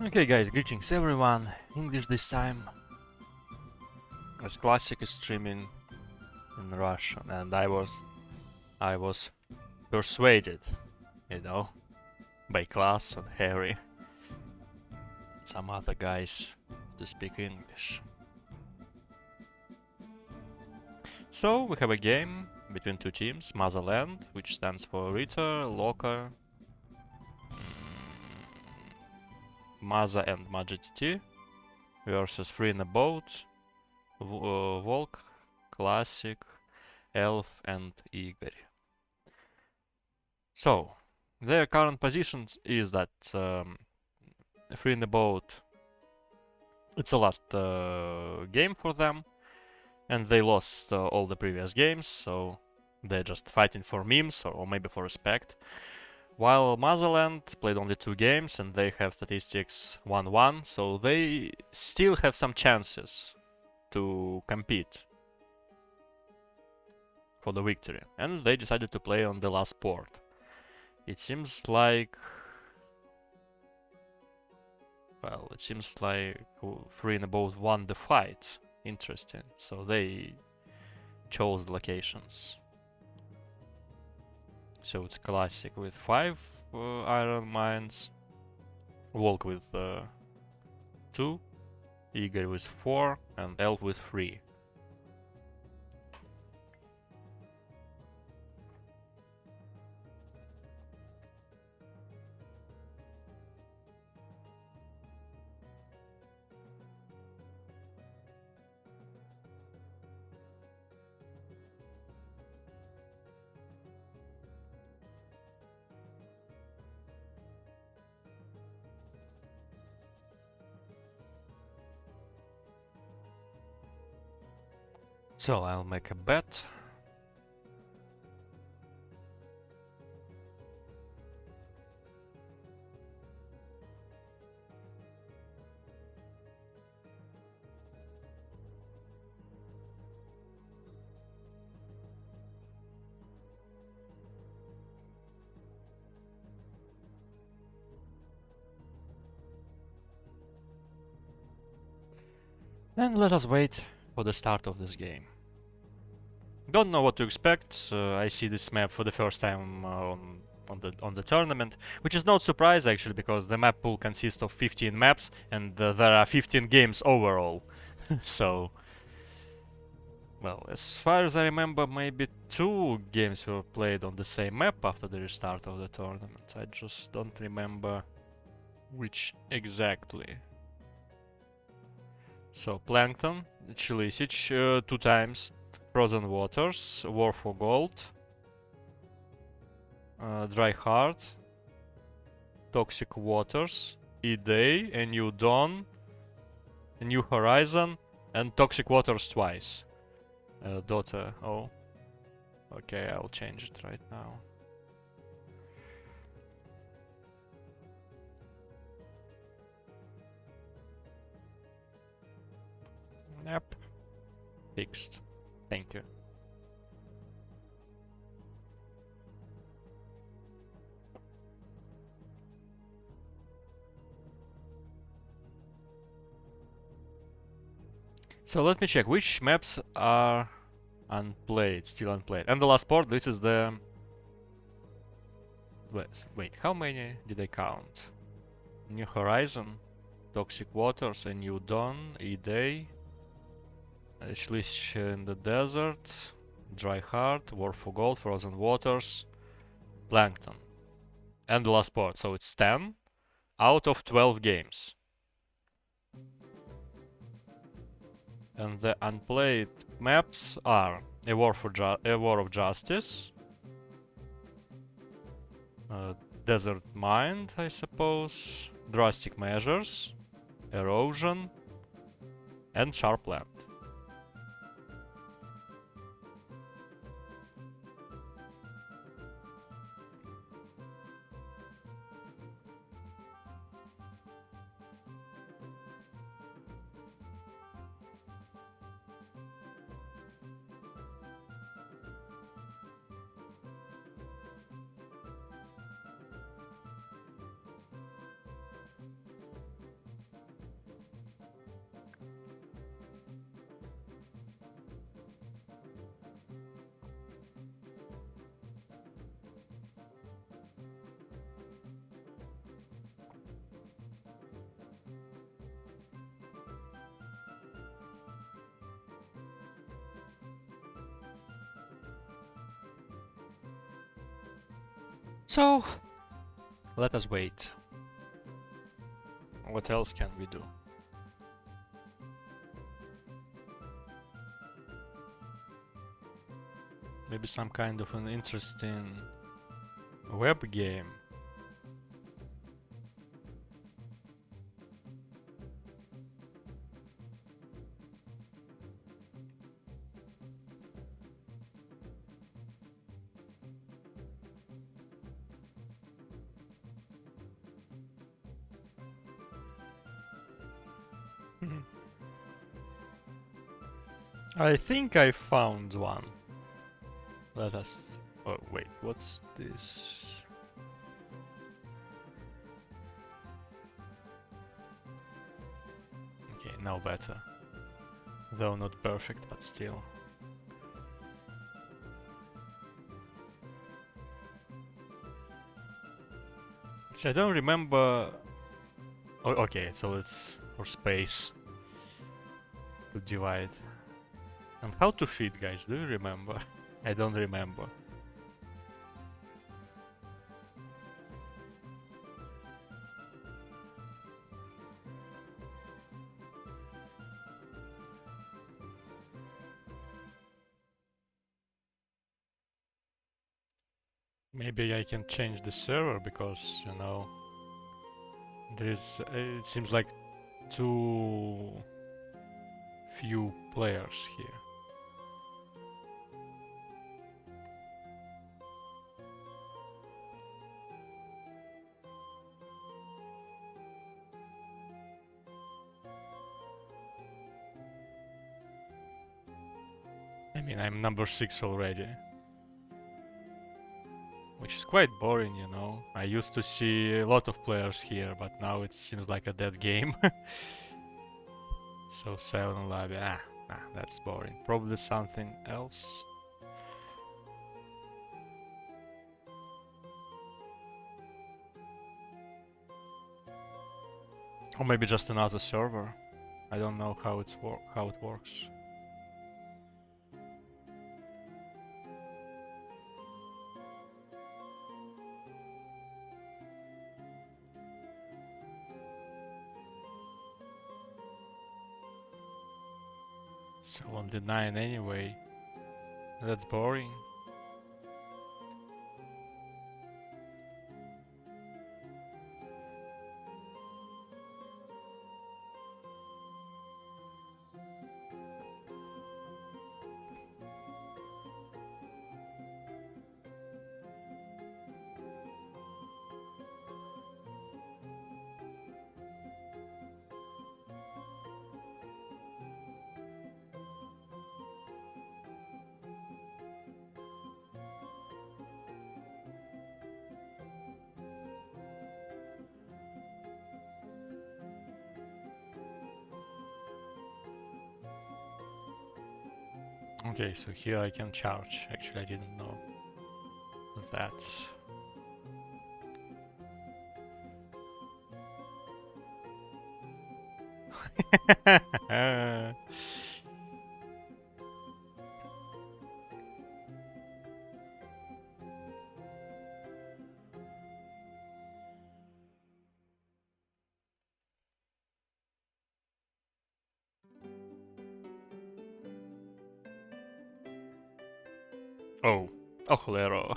Okay guys, greetings everyone. English this time. As Classic is streaming in Russian and I was persuaded, by Class and Harry and some other guys to speak English. So we have a game between two teams, Mazaland, which stands for Ritter, Loka, Maza and MajaTT, versus Free in a Boat, Volk, Classic, Elf and Igor. So, their current positions is that Free in the Boat, it's the last game for them, and they lost all the previous games, so they're just fighting for memes or maybe for respect. While Mazaland played only 2 games and they have statistics 1-1, so they still have some chances to compete for the victory. And they decided to play on the last port. It seems like Free in the Boat won the fight. Interesting. So they chose the locations. So it's Classic with 5 iron mines, Volk with 2, Igor with 4, and Elf with 3. So I'll make a bet. And let us wait for the start of this game. Don't know what to expect. I see this map for the first time on the tournament, which is not surprise actually, because the map pool consists of 15 maps and there are 15 games overall. So, well, as far as I remember, maybe 2 games were played on the same map after the restart of the tournament. I just don't remember which exactly. So, Plankton, Chilisic 2 times. Frozen Waters, War for Gold, Dry Heart, Toxic Waters, E-Day, A New Dawn, A New Horizon, and Toxic Waters twice. Dota, oh. Okay, I'll change it right now. Yep. Fixed. Thank you. So let me check which maps are unplayed, still unplayed. And the last port, this is the... Wait, how many did I count? New Horizon, Toxic Waters, A New Dawn, E-Day, Schlich in the Desert, Dry Heart, War for Gold, Frozen Waters, Plankton. And the last port, so it's 10 out of 12 games. And the unplayed maps are A War of Justice, Desert Mind, I suppose, Drastic Measures, Erosion, and Sharp Land. So, let us wait. What else can we do? Maybe some kind of an interesting web game. I think I found one. Let us... Oh, wait, what's this? Okay, now better. Though not perfect, but still. Actually, I don't remember... Oh, okay, so it's for space to divide. And how to feed, guys, do you remember? I don't remember. Maybe I can change the server because, you know, there is, it seems like too few players here. I mean, I'm number 6 already. Which is quite boring, you know. I used to see a lot of players here, but now it seems like a dead game. So 7 lobby, that's boring. Probably something else. Or maybe just another server. I don't know how it works. So only 9 anyway. That's boring. Okay, so here I can charge. Actually, I didn't know that. Oh, ojolero.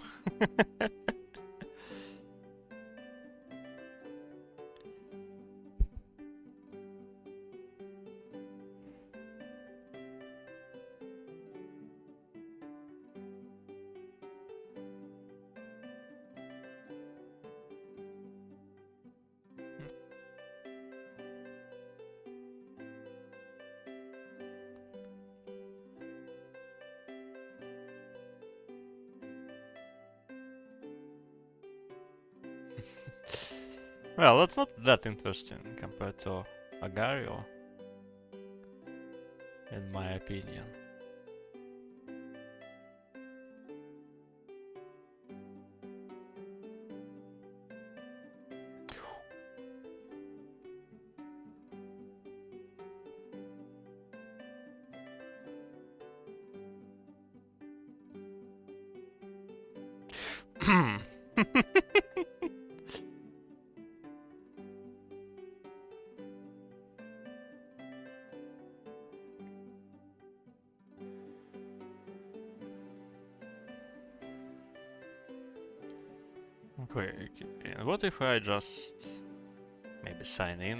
Well, that's not that interesting compared to Agario, in my opinion. Okay, and what if I just maybe sign in?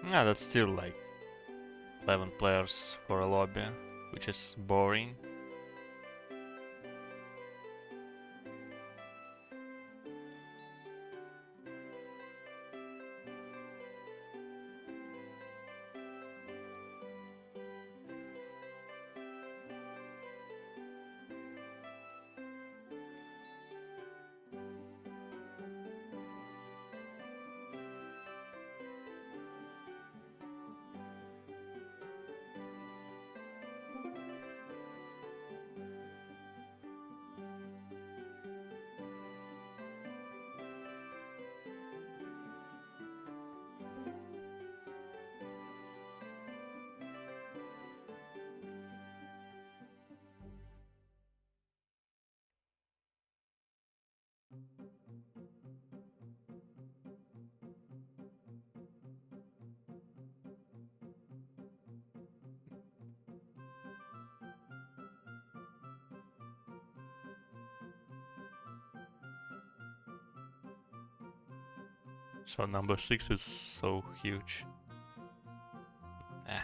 Yeah, that's still like 11 players for a lobby, which is boring. So number 6 is so huge. Eh.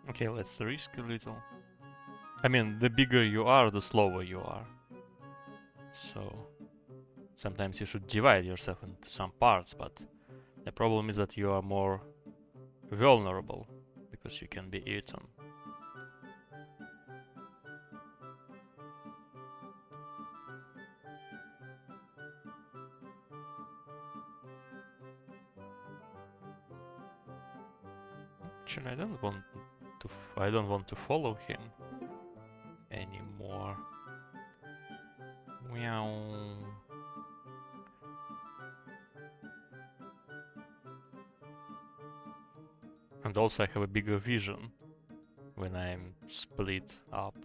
Okay, let's risk a little. I mean, the bigger you are, the slower you are. So sometimes you should divide yourself into some parts, but the problem is that you are more vulnerable because you can be eaten. Actually, I don't want to follow him anymore. Meow. And also I have a bigger vision when I'm split up.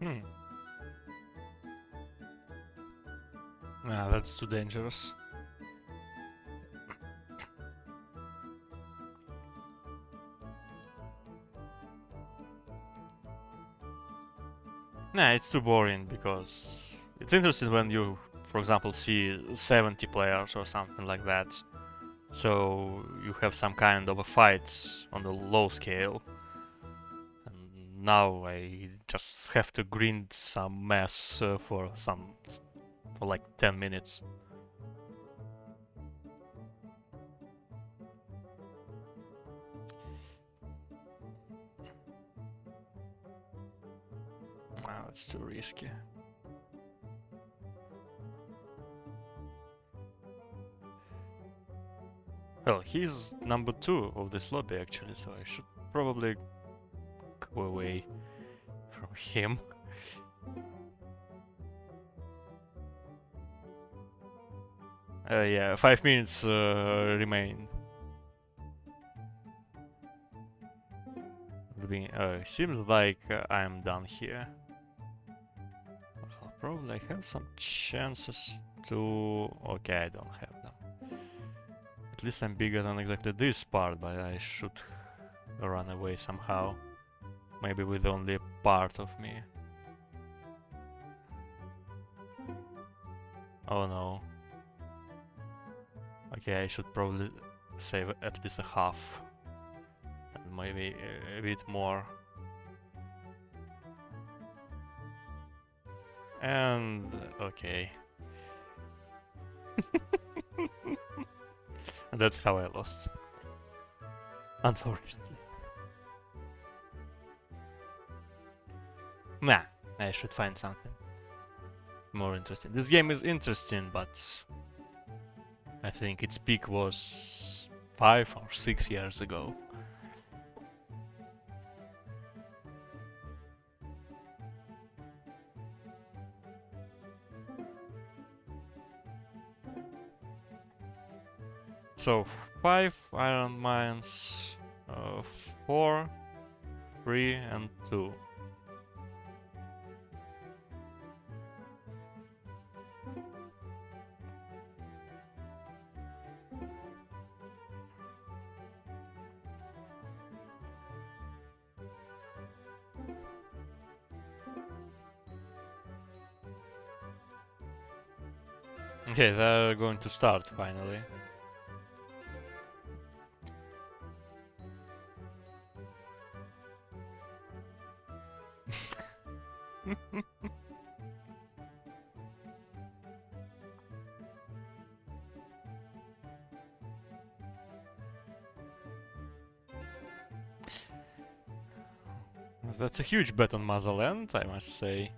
Hmm. Nah, that's too dangerous. Nah, it's too boring because it's interesting when you, for example, see 70 players or something like that. So you have some kind of a fight on the low scale. And now I just have to grind some mess for like 10 minutes. Wow, it's too risky. Well, he's number 2 of this lobby actually, so I should probably go away from him. Yeah, 5 minutes remain. Seems like I'm done here. I'll probably have some chances to... Okay, I don't have them. At least I'm bigger than exactly this part, but I should run away somehow. Maybe with only a part of me. Oh no. Okay, I should probably save at least a half. And maybe a bit more. And... okay. And that's how I lost. Unfortunately. Nah, I should find something more interesting. This game is interesting, but I think its peak was 5 or 6 years ago. So 5 iron mines, 4, 3 and 2. Okay, they're going to start finally. That's a huge bet on Mazaland, I must say.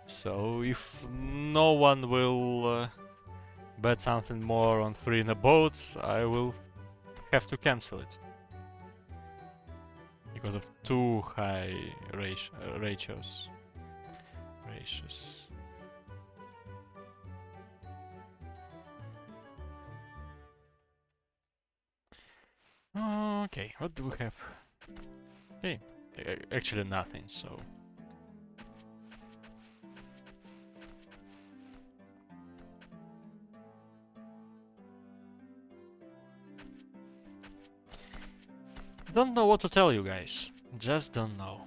So if no one will bet something more on 3 in a boat, I will have to cancel it. Because of too high ratios. Okay, what do we have? Okay, actually nothing, so... Don't know what to tell you guys. Just don't know.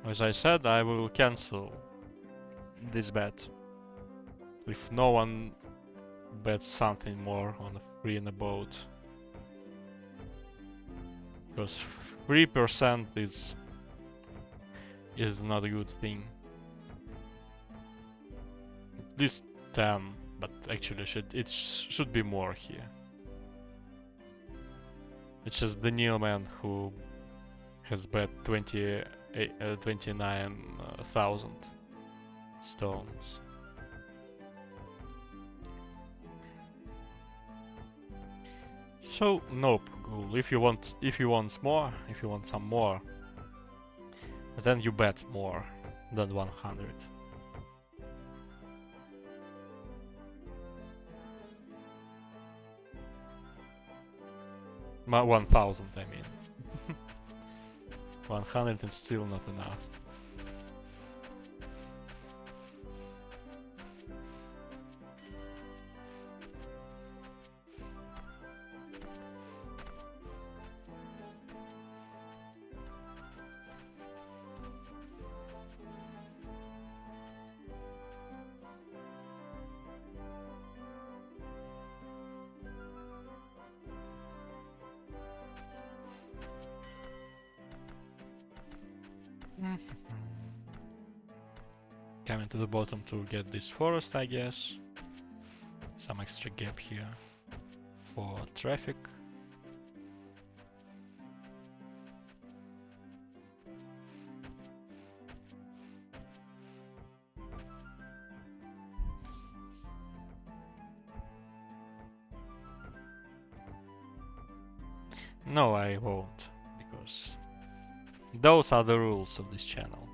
As I said, I will cancel this bet. If no one bets something more on a 3 in a boat. Because 3% is not a good thing. At least 10, but actually it should be more here. It's just the Neilman who has bet 29,000 stones. So nope, Ghoul. If you want some more, then you bet more than 100. 1,000, I mean. 100 is still not enough. Coming to the bottom to get this forest, I guess. Some extra gap here for traffic. No, I won't, because Those are the rules of this channel.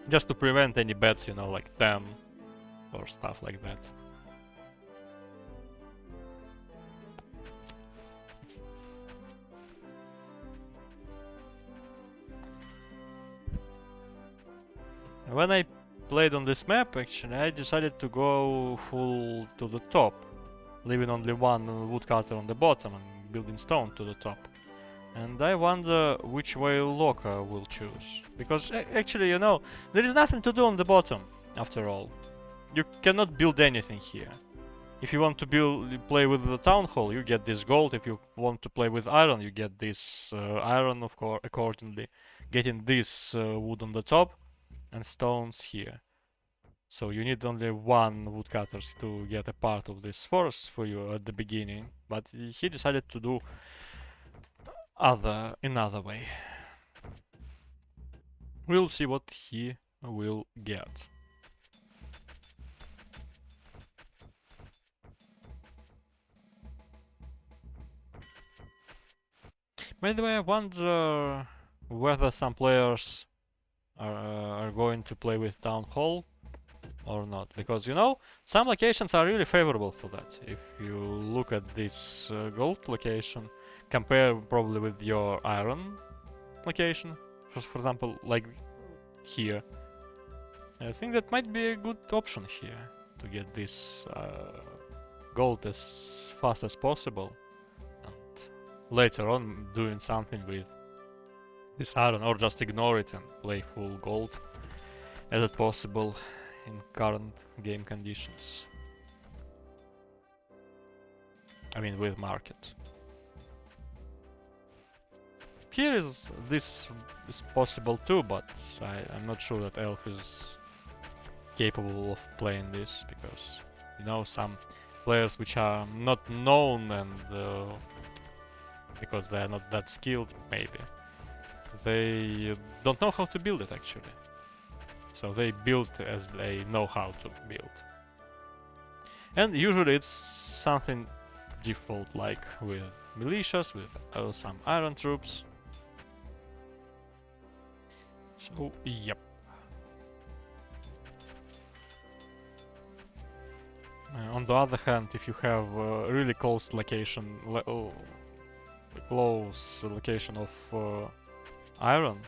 Just to prevent any bets, you know, like 10 or stuff like that. When I played on this map, actually, I decided to go full to the top, leaving only one woodcutter on the bottom and building stone to the top. And I wonder which way Loka will choose. Because actually, you know, there is nothing to do on the bottom, after all. You cannot build anything here. If you want to play with the town hall, you get this gold. If you want to play with iron, you get this iron, of course, accordingly. Getting this wood on the top and stones here. So you need only one woodcutters to get a part of this forest for you at the beginning. But he decided to do another way. We'll see what he will get. By the way, I wonder whether some players are going to play with Town Hall or not. Because, you know, some locations are really favorable for that. If you look at this gold location, compare probably with your iron location, for example, like here. I think that might be a good option here to get this gold as fast as possible. Later on doing something with this iron, or just ignore it and play full gold as it possible in current game conditions. I mean with market. Here is this is possible too, but I'm not sure that Elf is capable of playing this, because you know, some players which are not known and because they are not that skilled, maybe. They don't know how to build it, actually. So they build as they know how to build. And usually it's something default, like with militias, with some iron troops. So, yep. On the other hand, if you have a really close location, of iron,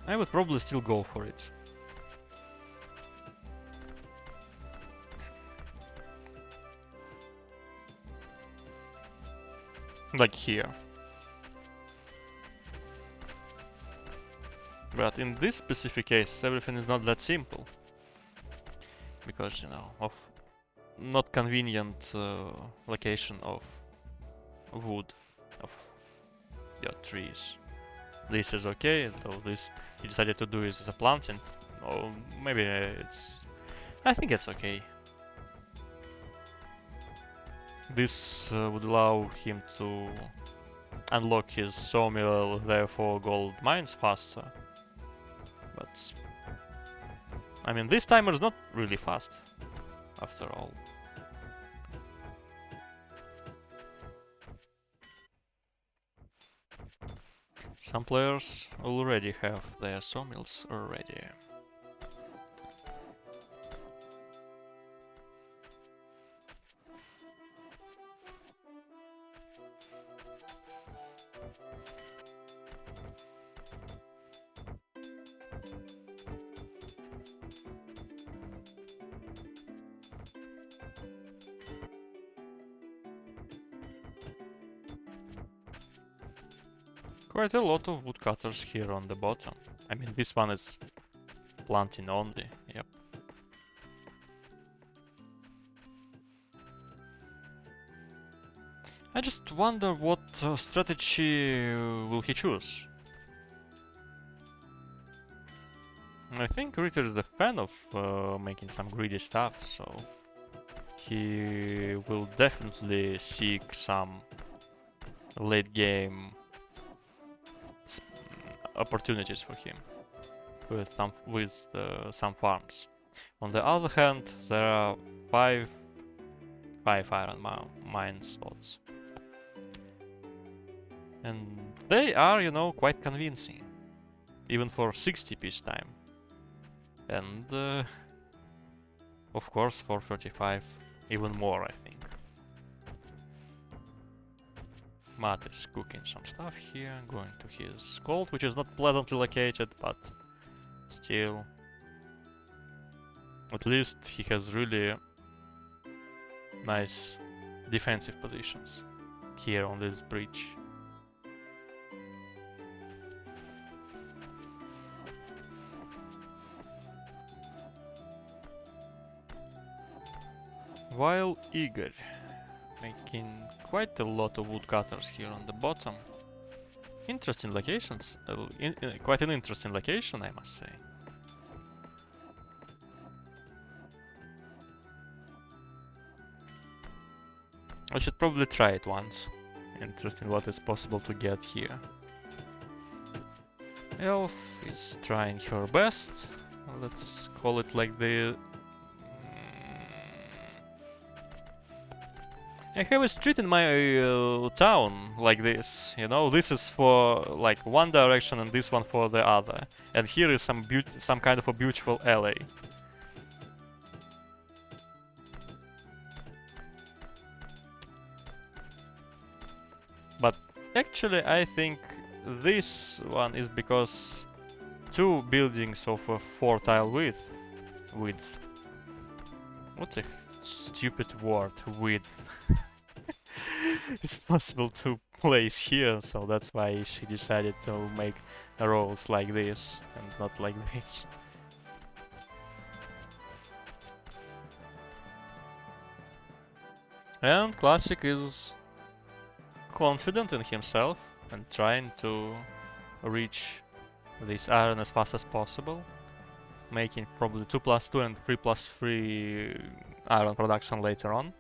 I would probably still go for it. Like here. But in this specific case, everything is not that simple. Because, you know, of not convenient location of wood, of your trees. This is okay, so this he decided to do is as a planting. Or maybe I think it's okay. This would allow him to unlock his sawmill, therefore gold mines faster. But I mean, this timer is not really fast, after all. Some players already have their sawmills already. Quite a lot of woodcutters here on the bottom. I mean, this one is planting only, yep. I just wonder what strategy will he choose. I think Ritter is a fan of making some greedy stuff, so he will definitely seek some late game opportunities for him with some farms. On the other hand, there are 5 5 iron mine slots. And they are, you know, quite convincing. Even for 60 peace time. And of course for 35 even more, I think. Matt is cooking some stuff here, going to his gold, which is not pleasantly located, but still. At least he has really nice defensive positions here on this bridge. While Igor making quite a lot of woodcutters here on the bottom. Interesting locations. Quite an interesting location, I must say. I should probably try it once. Interesting what is possible to get here. Elf is trying her best. Let's call it like the... I have a street in my town like this, you know, this is for like one direction and this one for the other. And here is some kind of a beautiful alley. But actually I think this one is because two buildings of a 4-tile width. What's a stupid word, width? It's possible to place here, so that's why she decided to make rows like this and not like this. And Classic is confident in himself and trying to reach this iron as fast as possible, making probably 2+2 and 3+3 iron production later on.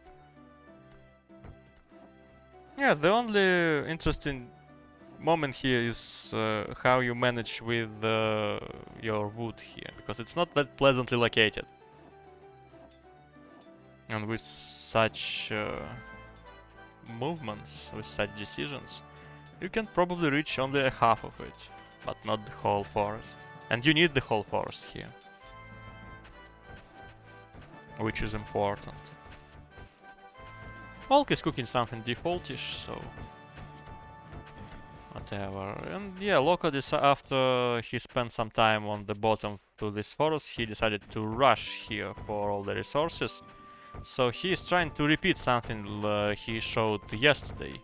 Yeah, the only interesting moment here is how you manage with your wood here, because it's not that pleasantly located. And with such movements, with such decisions, you can probably reach only a half of it, but not the whole forest. And you need the whole forest here, which is important. Hulk is cooking something defaultish, so whatever. And yeah, Loco, after he spent some time on the bottom to this forest, he decided to rush here for all the resources. So he is trying to repeat something he showed yesterday,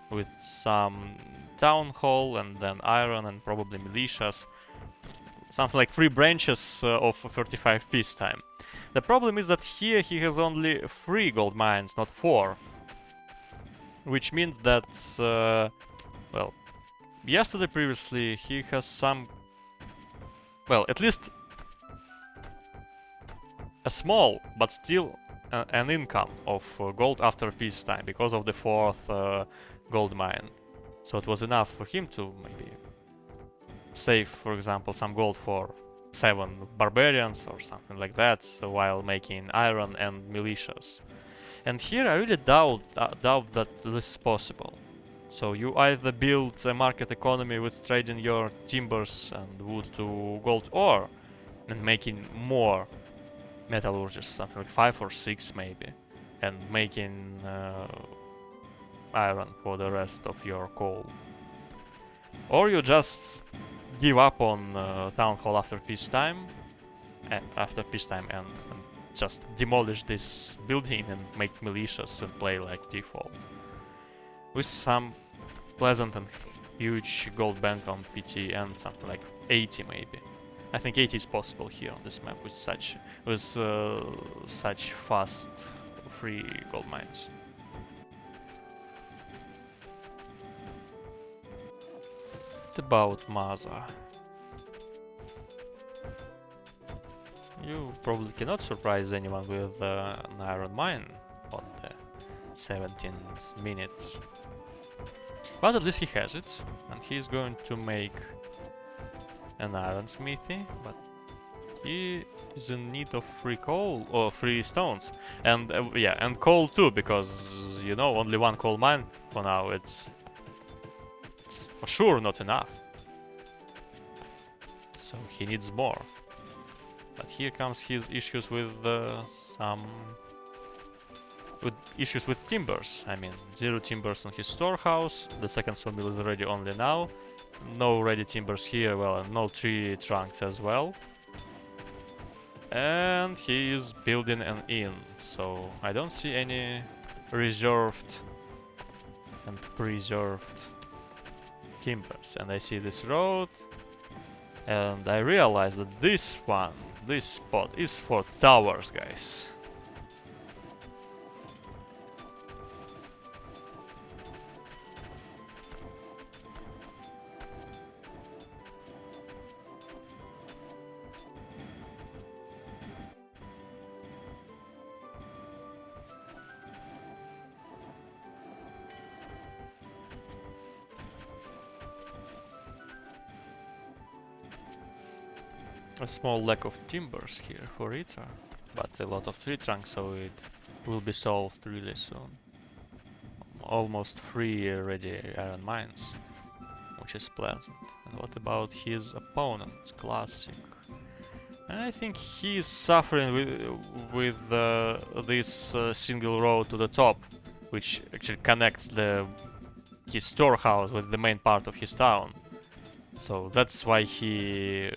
with some town hall and then iron and probably militias. Something like 3 branches of 35 peace time. The problem is that here he has only 3 gold mines, not 4. Which means that, well, yesterday previously he has some, well, at least a small, but still an income of gold after peacetime because of the 4th gold mine. So it was enough for him to maybe save, for example, some gold for 7 barbarians or something like that, so while making iron and militias. And here I really doubt that this is possible. So you either build a market economy with trading your timbers and wood to gold ore and making more metallurgists, something like 5 or 6 maybe, and making iron for the rest of your coal. Or you just give up on town hall after peacetime end, and just demolish this building and make militias and play like default. With some pleasant and huge gold bank on PT and something like 80 maybe. I think 80 is possible here on this map with such fast free gold mines. What about Maza? You probably cannot surprise anyone with an iron mine on the 17th minute. But at least he has it, and he's going to make an iron smithy, but he is in need of free coal or free stones, and yeah, and coal too, because you know only one coal mine for now. It's for sure not enough. So he needs more. But here comes his issues with with issues with timbers. I mean, 0 timbers in his storehouse. The second sawmill is ready only now. No ready timbers here. Well, and no tree trunks as well. And he is building an inn, so I don't see any reserved and preserved timbers. And I see this road, and I realize that this spot is for towers, guys. A small lack of timbers here for Itra, but a lot of tree trunks, so it will be solved really soon. Almost 3 ready iron mines, which is pleasant. And what about his opponent, Classic? I think he is suffering with this single road to the top, which actually connects his storehouse with the main part of his town. So that's why he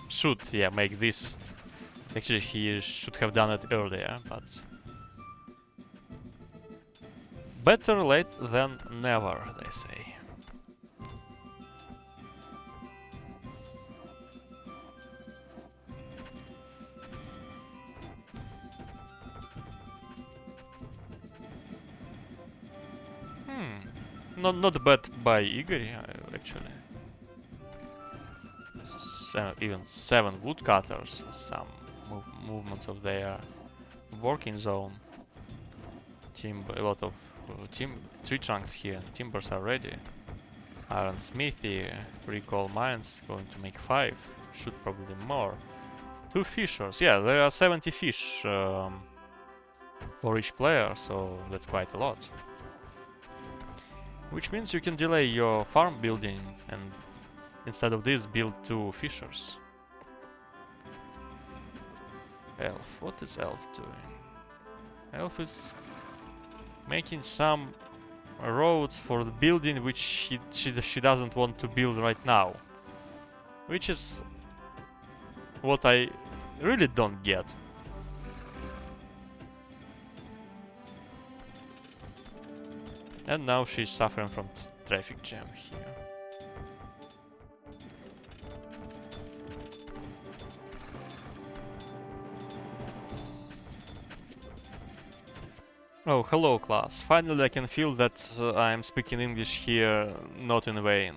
should, yeah, make this. Actually, he should have done it earlier, but better late than never, they say. Not bad by Igor, actually. Even 7 woodcutters, some movements of their working zone. A lot of tree trunks here. Timbers are ready. Iron smithy, 3 coal mines, going to make 5. Should probably more. 2 fishers. Yeah, there are 70 fish for each player, so that's quite a lot. Which means you can delay your farm building and instead of this build 2 fishers. Elf, what is Elf doing? Elf is making some roads for the building which she doesn't want to build right now. Which is what I really don't get. And now she's suffering from traffic jam here. Oh, hello class. Finally I can feel that I'm speaking English here not in vain.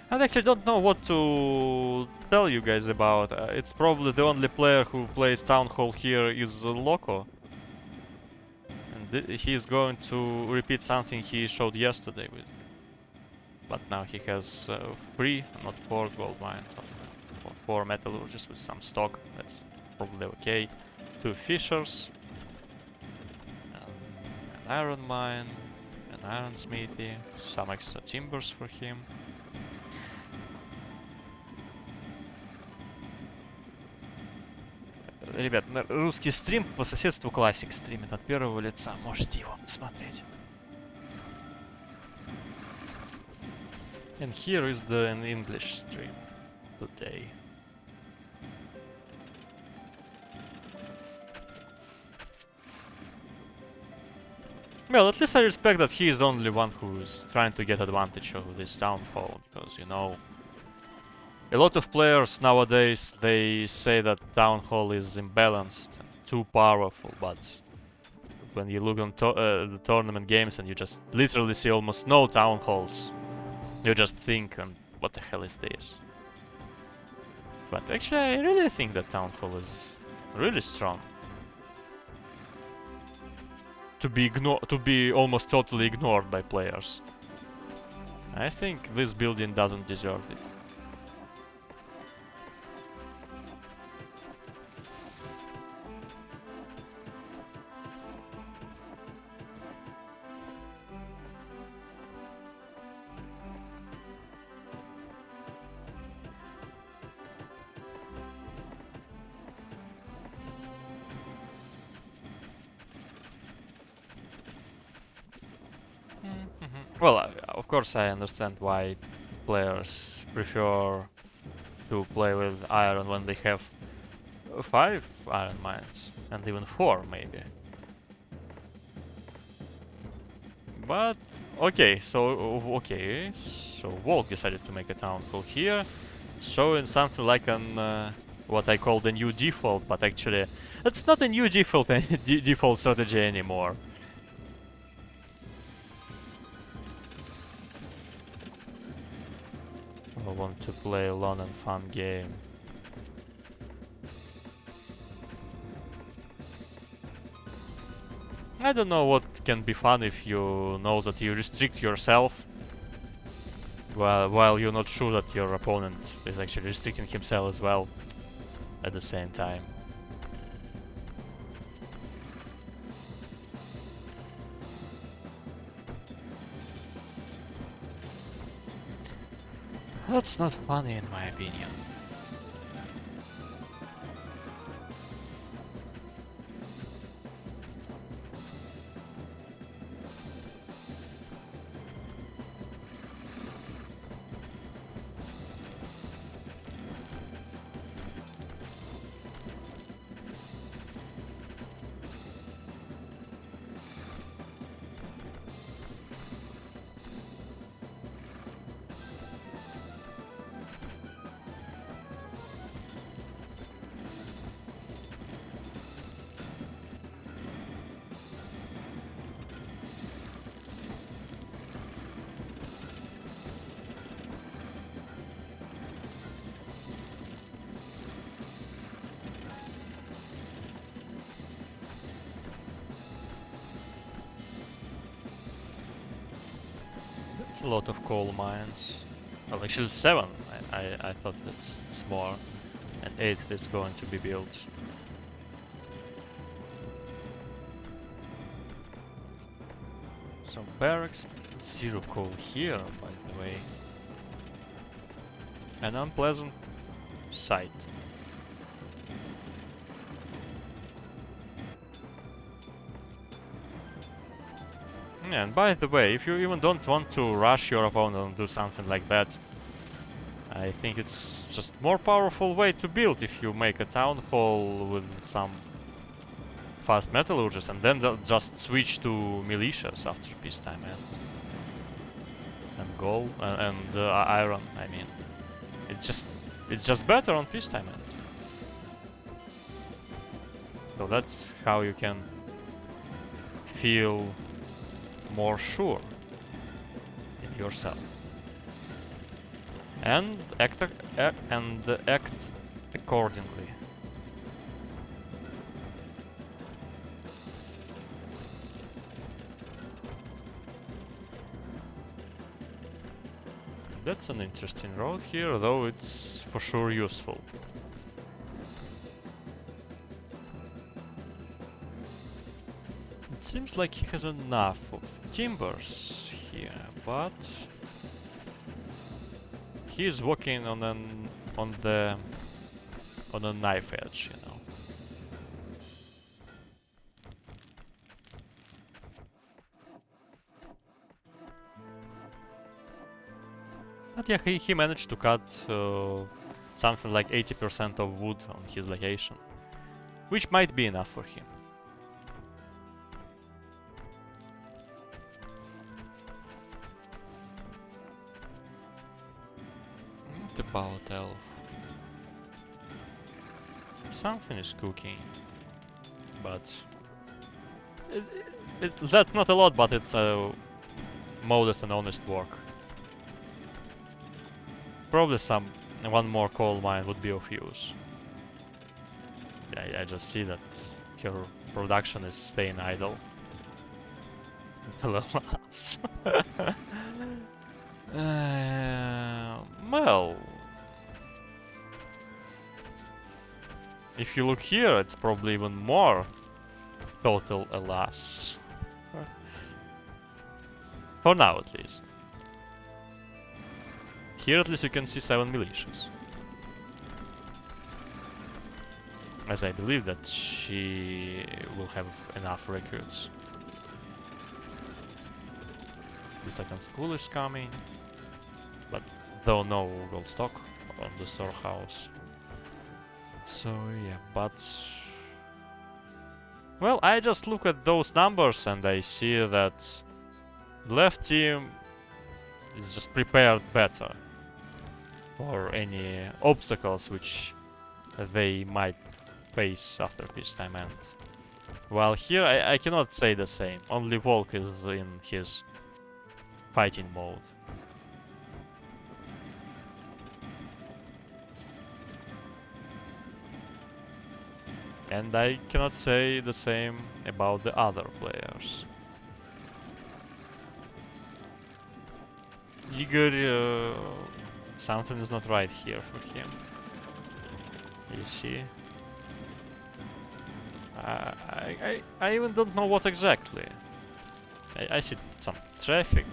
I actually don't know what to tell you guys about. It's probably the only player who plays Town Hall here is Loco. And he's going to repeat something he showed yesterday with. But now he has 3, not 4 gold mines, or 4 metallurgists with some stock. That's probably okay. 2 fishers, an iron mine, an iron smithy, some extra timbers for him. Ребят, русский стрим по соседству Classic стримит от первого лица. Можете его посмотреть. And here is an English stream today. Well, at least I respect that he is the only one who is trying to get advantage of this town hall, because, you know, a lot of players nowadays, they say that Town Hall is imbalanced, too powerful, but when you look on the tournament games and you just literally see almost no town halls. You just think, what the hell is this? But actually, I really think that town hall is really strong. To be almost totally ignored by players. I think this building doesn't deserve it. Well, of course I understand why players prefer to play with iron when they have 5 iron mines, and even 4 maybe. But, okay, so Volk decided to make a town hall here, showing something like an, what I call the new default, but actually, it's not a new default, default strategy anymore. I want to play a long and fun game. I don't know what can be fun if you know that you restrict yourself while you're not sure that your opponent is actually restricting himself as well at the same time. That's not funny in my opinion. It's a lot of coal mines. Well, actually 7. I thought it's more. And 8 is going to be built. Some barracks. 0 coal here, by the way. An unpleasant sight. Yeah, and by the way, if you even don't want to rush your opponent and do something like that, I think it's just more powerful way to build if you make a town hall with some fast metallurgists and then just switch to militias after peacetime and gold and iron. I mean, it's just better on peacetime. So that's how you can feel more sure in yourself and act accordingly. That's an interesting road here, though it's for sure useful. It seems like he has enough of timbers here, but he is walking on a knife edge, you know. But yeah, he managed to cut something like 80% of wood on his location, which might be enough for him. What about elf? Something is cooking, but That's not a lot, but it's modest and honest work. Probably one more coal mine would be of use. Yeah, I just see that her production is staying idle. Alas. Well, if you look here, it's probably even more total, alas. For now, at least. Here, at least, you can see 7 militias. As I believe that she will have enough recruits. The second school is coming, but though no gold stock on the storehouse. So yeah, but... Well, I just look at those numbers and I see that the left team is just prepared better for any obstacles which they might face after peacetime end. While here I cannot say the same, only Volk is in his fighting mode. And I cannot say the same about the other players. Igor, something is not right here for him. You see? I even don't know what exactly. I see some traffic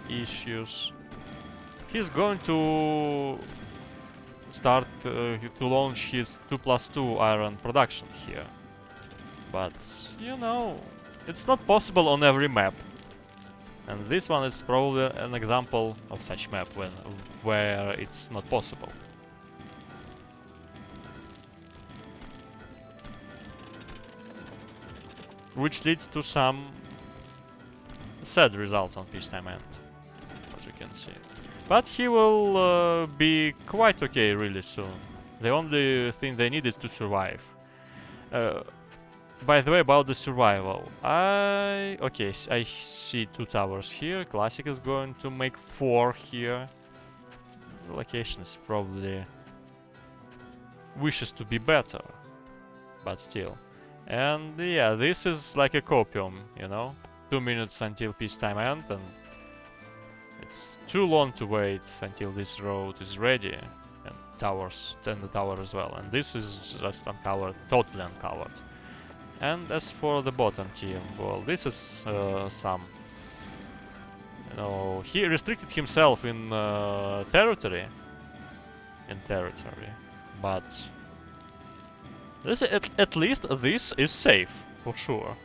issues. He's going to start to launch his 2+2 iron production here. But, you know, it's not possible on every map. And this one is probably an example of such map where it's not possible. Which leads to some sad results on peacetime end, as you can see. But he will be quite okay really soon. The only thing they need is to survive. By the way, about the survival, okay, I see 2 towers here. Classic is going to make 4 here. The location is probably wishes to be better, but still. And yeah, this is like a copium, you know? 2 minutes until peacetime end, and it's too long to wait until this road is ready, and the tower as well. And this is just uncovered, totally uncovered. And as for the bottom team, well, this is some... You know, he restricted himself in territory. But... at least this is safe, for sure.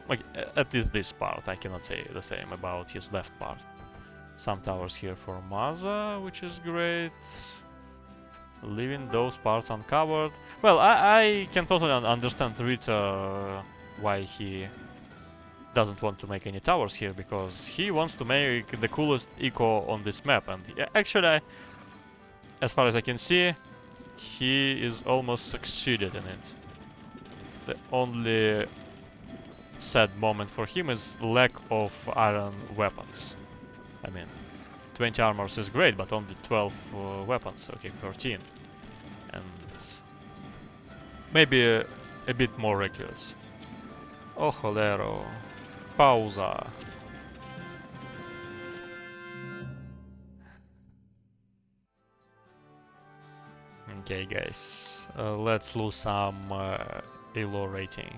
Like, at least this part, I cannot say the same about his left part. Some towers here for Maza, which is great. Leaving those parts uncovered. Well, I can totally understand Rita why he doesn't want to make any towers here, because he wants to make the coolest eco on this map. And actually, as far as I can see, he is almost succeeded in it. The only sad moment for him is lack of iron weapons. I mean, 20 armors is great, but only 12 weapons. Okay, 13. And maybe a bit more reckless. Oh, jolero. Pausa. Okay, guys. Let's lose some ELO rating.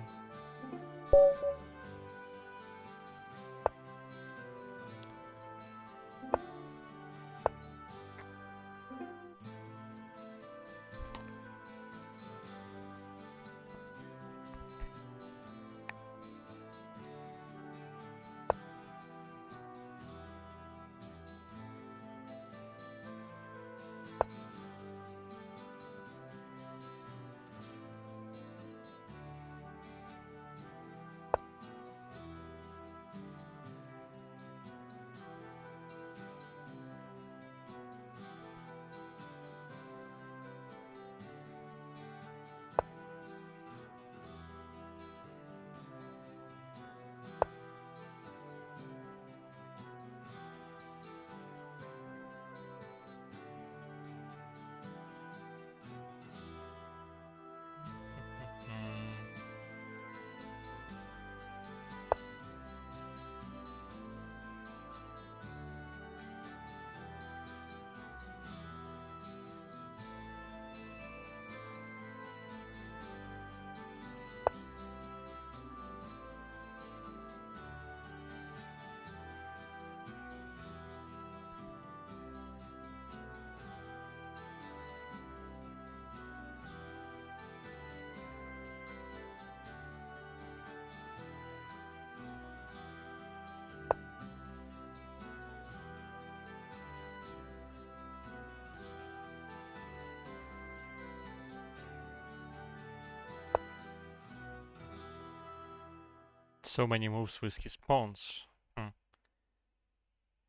So many moves with his pawns.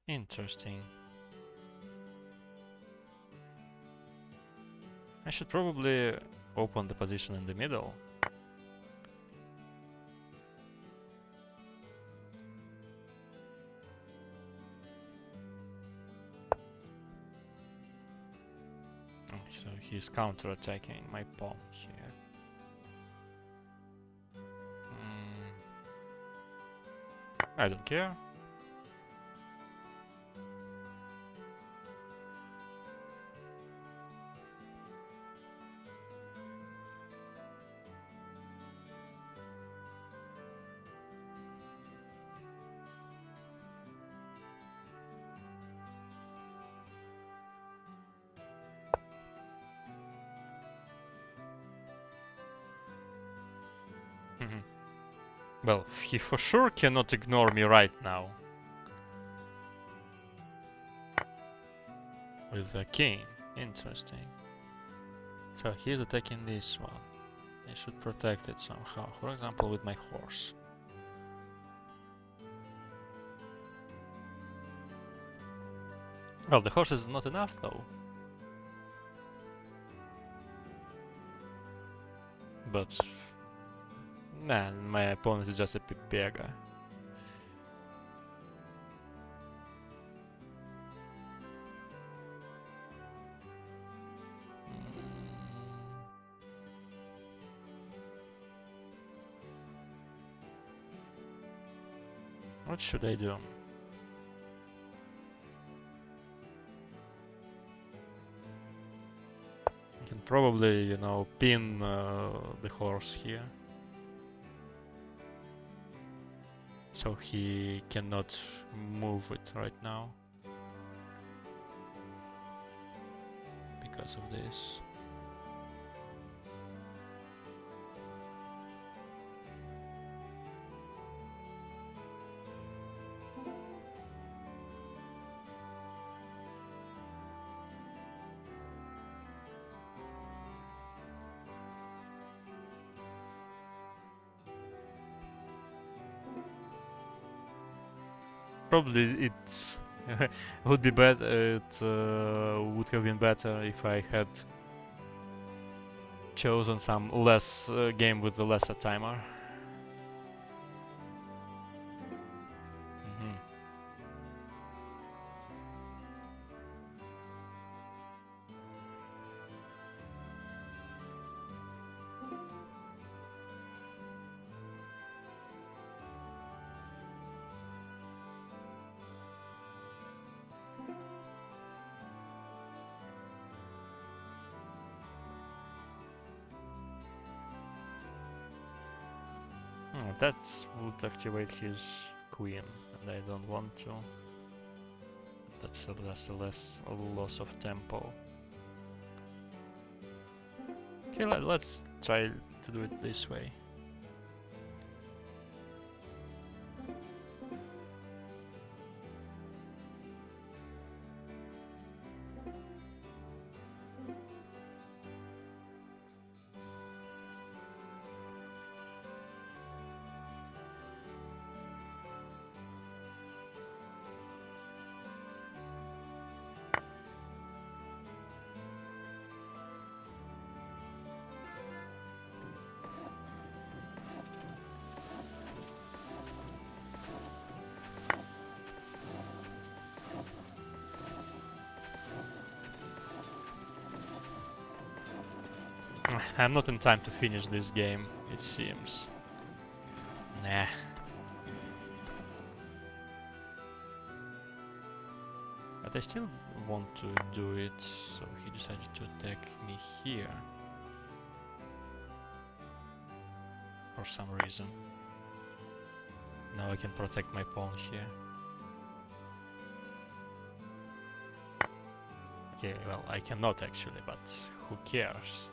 Interesting. I should probably open the position in the middle. So he's counter-attacking my pawn here. I don't care. Well, he for sure cannot ignore me right now. With the king. Interesting. So he's attacking this one. I should protect it somehow. For example, with my horse. Well, the horse is not enough though. But man, my opponent is just a pipega. What should I do? I can probably, you know, pin the horse here. So he cannot move it right now. Because of this. Probably it would be better. It would have been better if I had chosen some less game with the lesser timer. That would activate his queen, and I don't want to. That's a loss of tempo. Okay, let's try to do it this way. I'm not in time to finish this game, it seems. Nah. But I still want to do it, so he decided to attack me here. For some reason. Now I can protect my pawn here. Okay, well, I cannot actually, but who cares?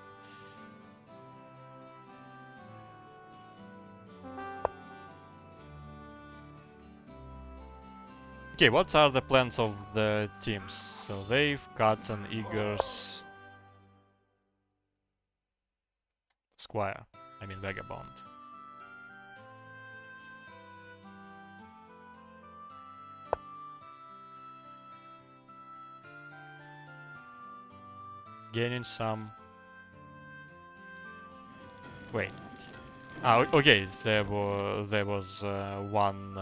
Okay, what are the plans of the teams? So they've got an Igor's Squire, I mean Vagabond. gaining some... Wait. Ah, okay, there was one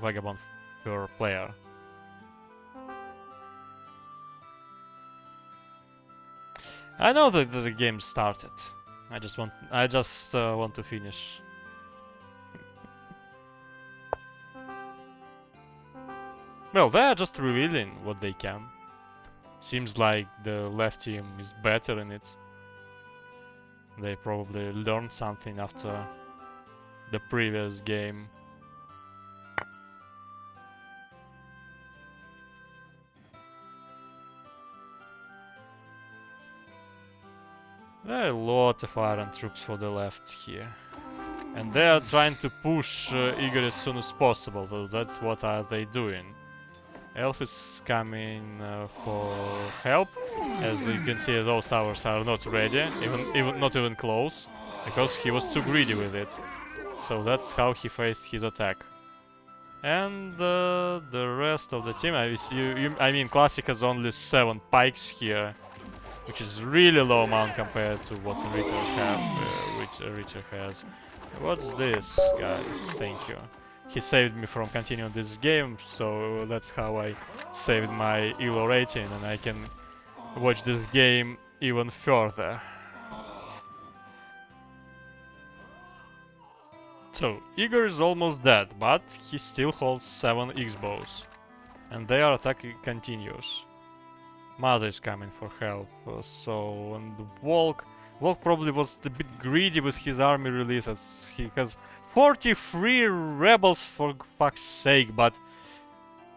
vagabond per player. I know that the game started. I just want to finish. Well, they are just revealing what they can. Seems like the left team is better in it. They probably learned something after the previous game. There are a lot of iron troops for the left here. And they are trying to push Igor as soon as possible, so that's what are they doing. Elf is coming for help. As you can see, those towers are not ready, not even close, because he was too greedy with it. So that's how he faced his attack. And the rest of the team, I mean, Classic has only 7 pikes here, which is really low amount compared to what Ritter has. What's this, guys? Thank you. He saved me from continuing this game, so that's how I saved my ELO rating, and I can watch this game even further. So, Igor is almost dead, but he still holds 7 X-bows, and their attack continues. Maza is coming for help, and Volk probably was a bit greedy with his army release, as he has 43 rebels for fuck's sake, but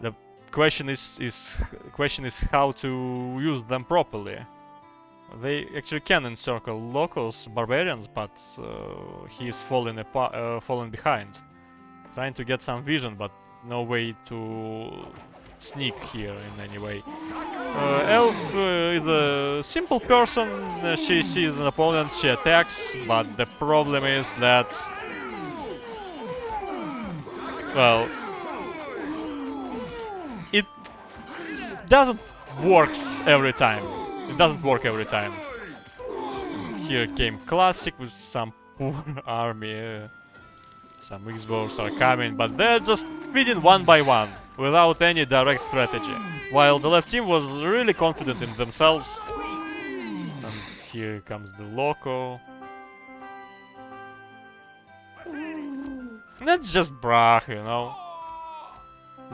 the question is how to use them properly. They actually can encircle locals, barbarians, but he is falling behind. Trying to get some vision, but no way to sneak here in any way. Elf is a simple person. She sees an opponent, she attacks, but the problem is that, well, it doesn't work every time. It doesn't work every time. Here came Classic with some poor army. Some X-bows are coming, but they're just feeding one by one, without any direct strategy. While the left team was really confident in themselves. And here comes the Loco. That's just brah, you know.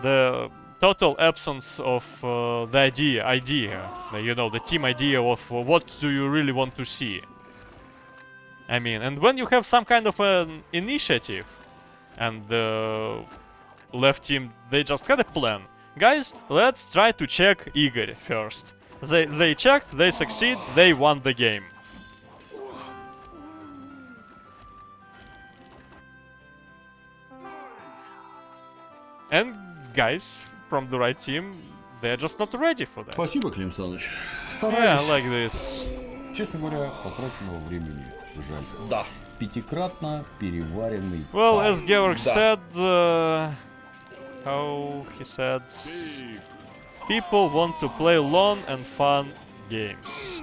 The total absence of the idea, you know, the team idea of what do you really want to see. I mean, and when you have some kind of an initiative, and the left team, they just had a plan. Guys, let's try to check Igor first. They checked, they succeed, they won the game. And guys from the right team, they're just not ready for that. Спасибо, Клим Саныч. Yeah, Старались. like this. Честно говоря, потраченного времени жаль. Да. Пятикратно переваренный. Well, пар. as Georg Да. said, how he said, people want to play long and fun games.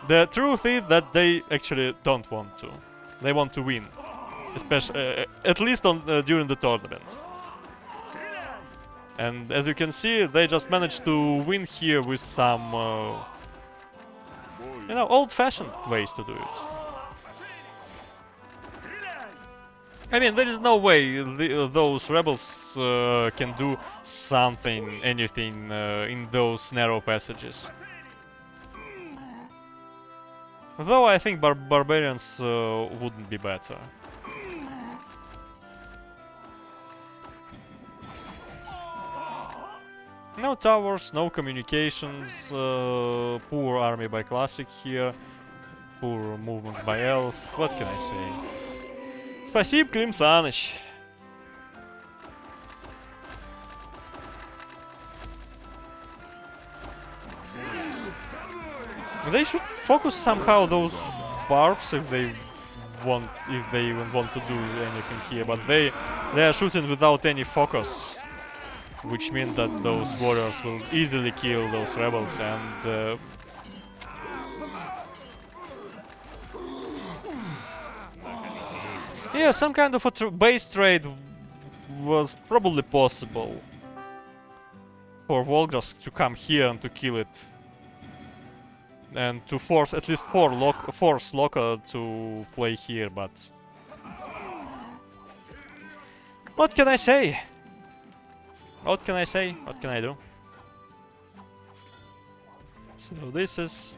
The truth is that they actually don't want to. They want to win, especially at least on during the tournament. And as you can see, they just managed to win here with some, you know, old-fashioned ways to do it. I mean, there is no way those rebels can do something, anything in those narrow passages. Though I think barbarians wouldn't be better. No towers, no communications, poor army by Classic here, poor movements by Elf, what can I say? Спасибо, Клим Саныч. They should focus somehow those barbs if they even want to do anything here, but they are shooting without any focus, which means that those warriors will easily kill those rebels, and Yeah, some kind of a base trade was probably possible for Volgas to come here and to kill it, and to force at least force Loka to play here. But what can I say? What can I say? What can I do? So this is,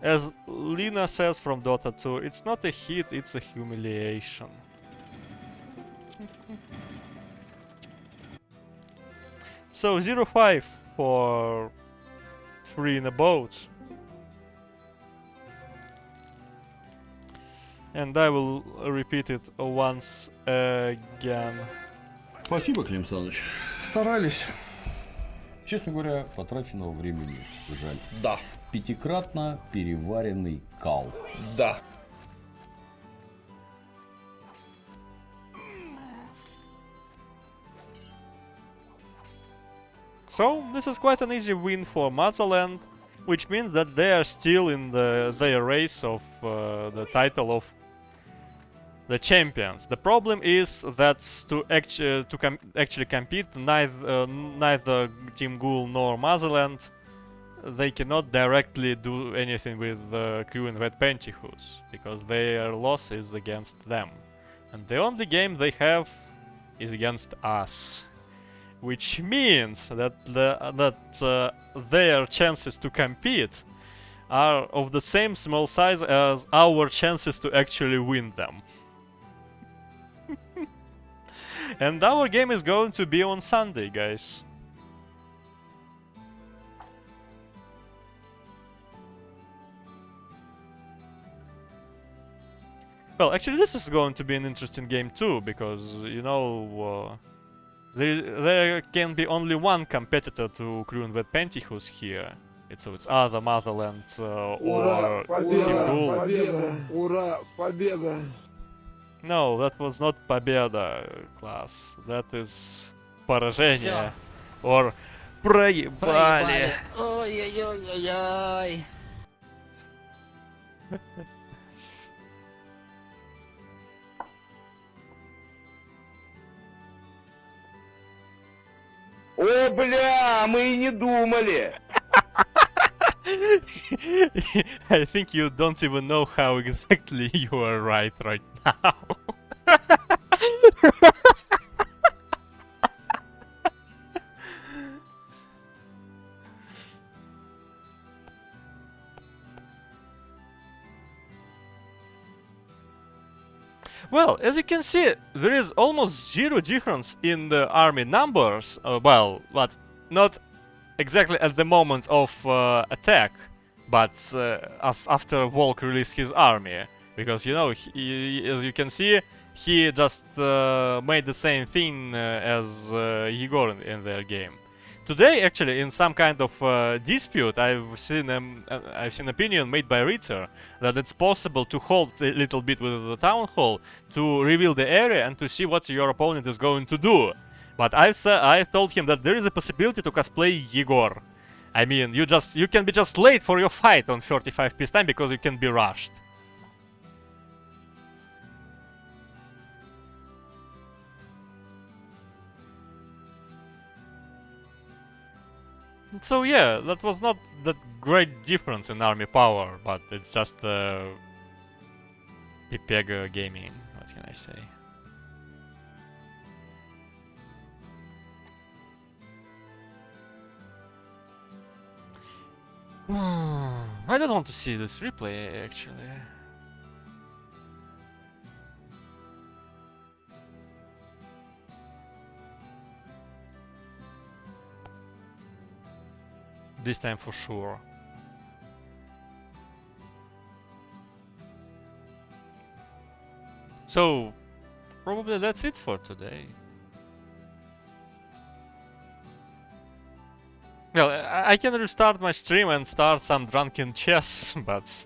as Lina says from Dota 2, it's not a hit, it's a humiliation. So 0-5 for 3 in a boat. And I will repeat it once again. Спасибо, Клим Саныч. Старались. Честно говоря, потраченного времени жаль. Да. Пятикратно переваренный кал. Да. So this is quite an easy win for Mazaland, which means that they are still in their race of the title of the champions. The problem is that to actually compete, neither Team Ghoul nor Mazaland, they cannot directly do anything with Crew and Red Pentyhus, because their loss is against them. And the only game they have is against us. Which means that their chances to compete are of the same small size as our chances to actually win them. And our game is going to be on Sunday, guys. Well, actually this is going to be an interesting game too, because, you know, there can be only one competitor to Crew and Red Pentyhus here. It's either Mazaland or Team Ghoul. Ура, победа! No, that was not Победа, class. That is поражение. Or проебали. Ой-ой-ой-ой-ой. О, бля, мы и не думали! I think you don't even know how exactly you are right now. Well, as you can see, there is almost zero difference in the army numbers. Well, but not exactly at the moment of attack, but after Volk released his army. Because, you know, as you can see, he just made the same thing as Igor in their game. Today, actually, in some kind of dispute, I've seen opinion made by Ritter that it's possible to hold a little bit with the town hall to reveal the area and to see what your opponent is going to do. But I've told him that there is a possibility to cosplay Igor. I mean, you can be just late for your fight on 35 peace time because you can be rushed. So yeah, that was not that great difference in army power, but it's just Pipega gaming, what can I say? I don't want to see this replay, actually. This time for sure. So, probably that's it for today. Well, I can restart my stream and start some drunken chess, but...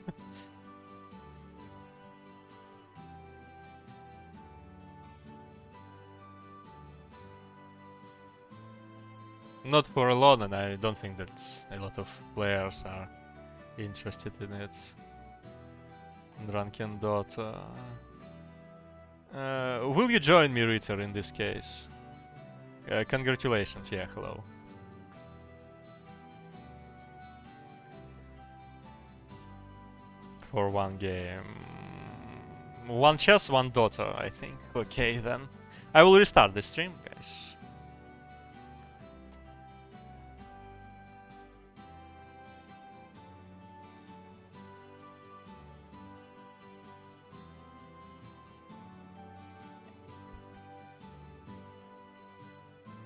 not for a lot, and I don't think that a lot of players are interested in it. Drunken Dota. Will you join me, Ritter, in this case? Congratulations, yeah, hello. For one game. One chess, one daughter, I think. Okay, then. I will restart the stream, guys.